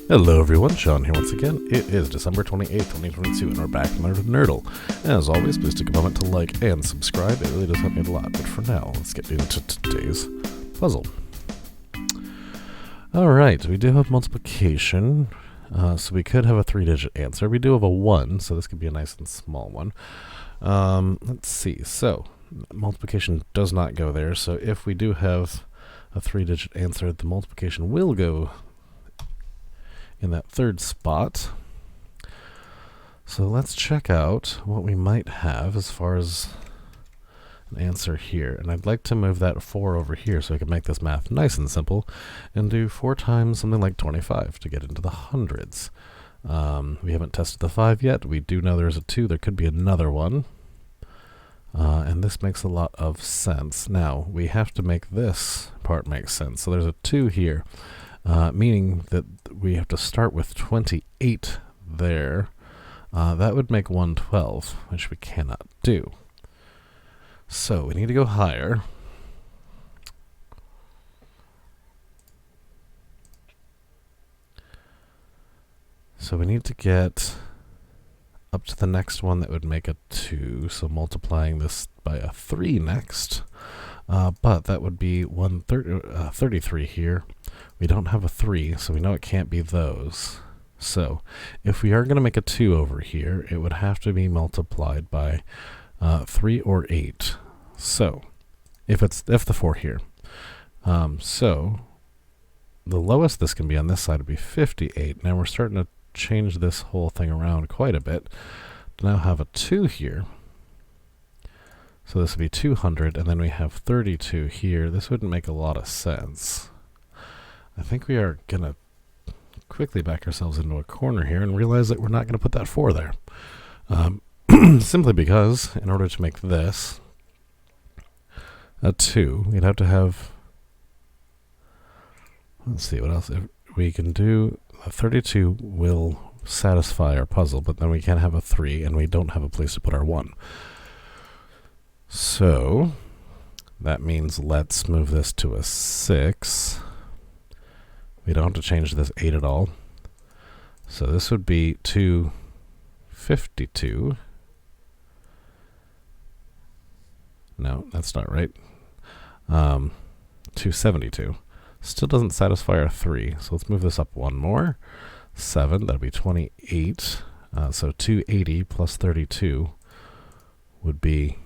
Hello everyone, Sean here once again. It is December 28th, 2022, and we're back in Nerdle. As always, please take a moment to like and subscribe. It really does help me a lot. But for now, let's get into today's puzzle. Alright, we do have multiplication, so we could have a 3-digit answer. We do have a 1, so this could be a nice and small one. Let's see, so multiplication does not go there, so if we do have a 3-digit answer, the multiplication will go in that third spot. So let's check out what we might have as far as an answer here. And I'd like to move that 4 over here so I can make this math nice and simple and do 4 times something like 25 to get into the hundreds. We haven't tested the 5 yet. We do know there's a 2. There could be another one. And this makes a lot of sense. Now, we have to make this part make sense. So there's a 2 here. Meaning that we have to start with 28 there. That would make 112, which we cannot do. So we need to go higher. So we need to get up to the next one that would make a 2. So multiplying this by a 3 next. But that would be 33 here. We don't have a 3, so we know it can't be those. So if we are going to make a 2 over here, it would have to be multiplied by 3 or 8. So if the 4 here. So the lowest this can be on this side would be 58. Now we're starting to change this whole thing around quite a bit to now have a 2 here. So this would be 200, and then we have 32 here. This wouldn't make a lot of sense. I think we are going to quickly back ourselves into a corner here and realize that we're not going to put that 4 there. Simply because, in order to make this a 2, we'd have to have... Let's see what else we can do. A 32 will satisfy our puzzle, but then we can't have a 3, and we don't have a place to put our 1. So, that means let's move this to a 6. We don't have to change this 8 at all. So this would be 252. No, that's not right. 272. Still doesn't satisfy our 3. So let's move this up 1 more. 7, that'd be 28. So 280 plus 32 would be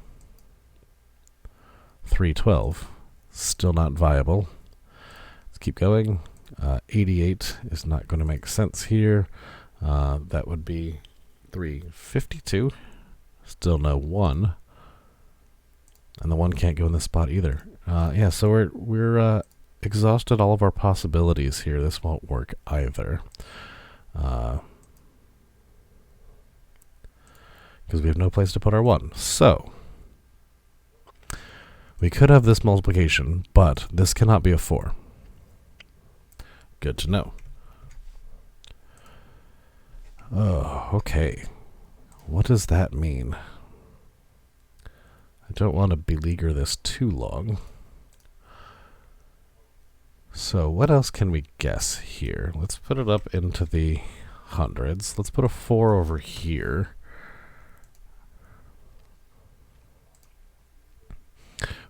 312. Still not viable. Let's keep going. 88 is not going to make sense here. That would be 352. Still no 1. And the 1 can't go in this spot either. Yeah, so we're exhausted all of our possibilities here. This won't work either. Because we have no place to put our 1. So we could have this multiplication, but this cannot be a 4. Good to know. Oh, okay. What does that mean? I don't want to beleaguer this too long. So what else can we guess here? Let's put it up into the hundreds. Let's put a 4 over here.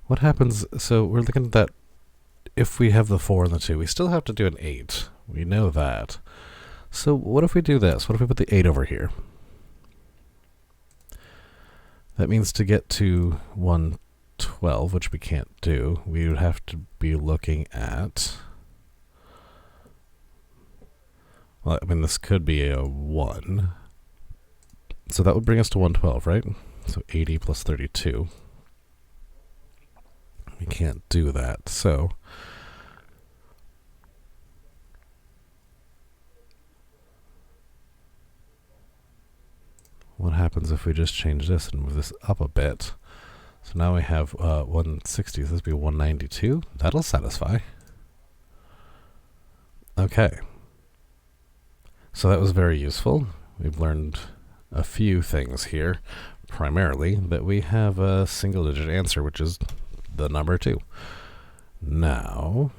What happens, so we're looking at that, if we have the 4 and the 2, we still have to do an 8. We know that. So what if we do this? What if we put the 8 over here? That means to get to 112, which we can't do, we would have to be looking at... Well, I mean, this could be a 1. So that would bring us to 112, right? So 80 plus 32. We can't do that, so... What happens if we just change this and move this up a bit? So now we have 160, so this would be 192. That'll satisfy. Okay. So that was very useful. We've learned a few things here. Primarily, that we have a single-digit answer, which is the number 2. Now,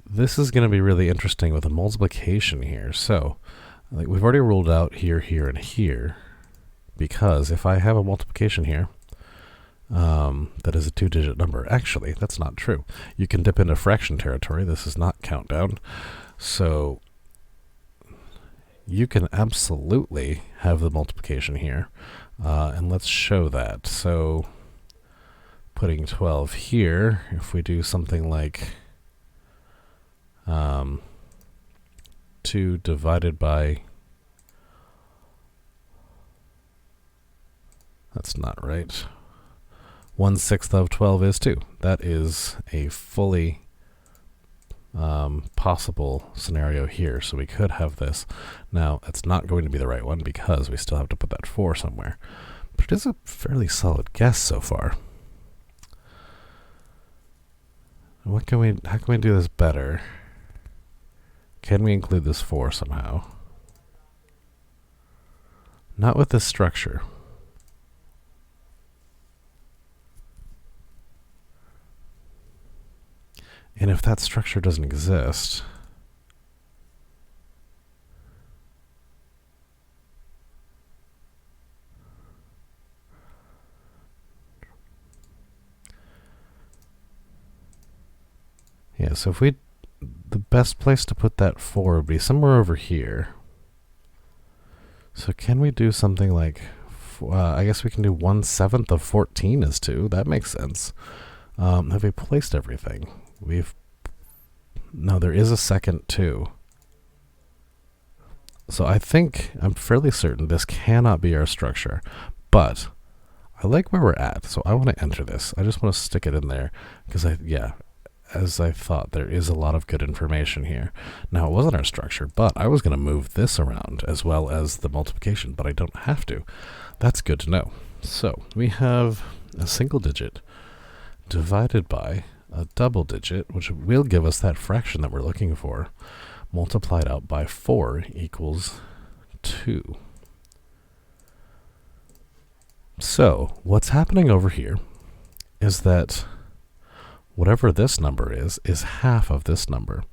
this is going to be really interesting with a multiplication here. So, like, we've already ruled out here, here, and here, because if I have a multiplication here, that is a 2-digit number. Actually, that's not true. You can dip into fraction territory. This is not countdown. So you can absolutely have the multiplication here. And let's show that. So putting 12 here, if we do something like 2 divided by... That's not right. 1/6 of 12 is 2. That is a fully possible scenario here. So we could have this. Now, it's not going to be the right one because we still have to put that 4 somewhere. But it is a fairly solid guess so far. How can we do this better? Can we include this 4 somehow? Not with this structure. And if that structure doesn't exist, yeah, so if the best place to put that 4 would be somewhere over here. So can we do something like, I guess we can do 1/7 of 14 is 2. That makes sense. Have we placed everything? No, there is a second 2. So I'm fairly certain this cannot be our structure, but I like where we're at, so I want to enter this. I just want to stick it in there, because as I thought, there is a lot of good information here. Now, it wasn't our structure, but I was going to move this around as well as the multiplication, but I don't have to. That's good to know. So we have a single digit divided by a double digit, which will give us that fraction that we're looking for, multiplied out by 4 equals 2. So what's happening over here is that whatever this number is half of this number.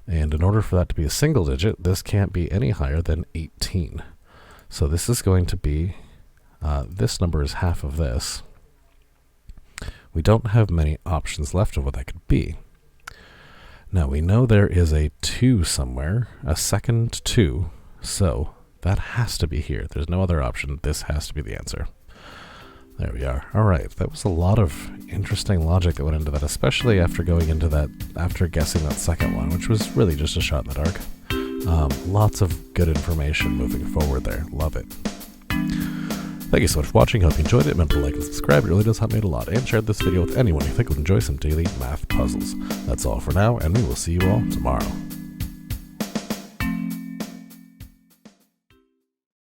And in order for that to be a single digit, this can't be any higher than 18. So this is going to be, this number is half of this. We don't have many options left of what that could be. Now we know there is a 2 somewhere, a second 2, so that has to be here. There's no other option. This has to be the answer. There we are. All right, that was a lot of interesting logic that went into that, especially after guessing that second one, which was really just a shot in the dark. Lots of good information moving forward there. Love it. Thank you so much for watching. Hope you enjoyed it. Remember to like and subscribe. It really does help me out a lot. And share this video with anyone you think would enjoy some daily math puzzles. That's all for now, and we will see you all tomorrow.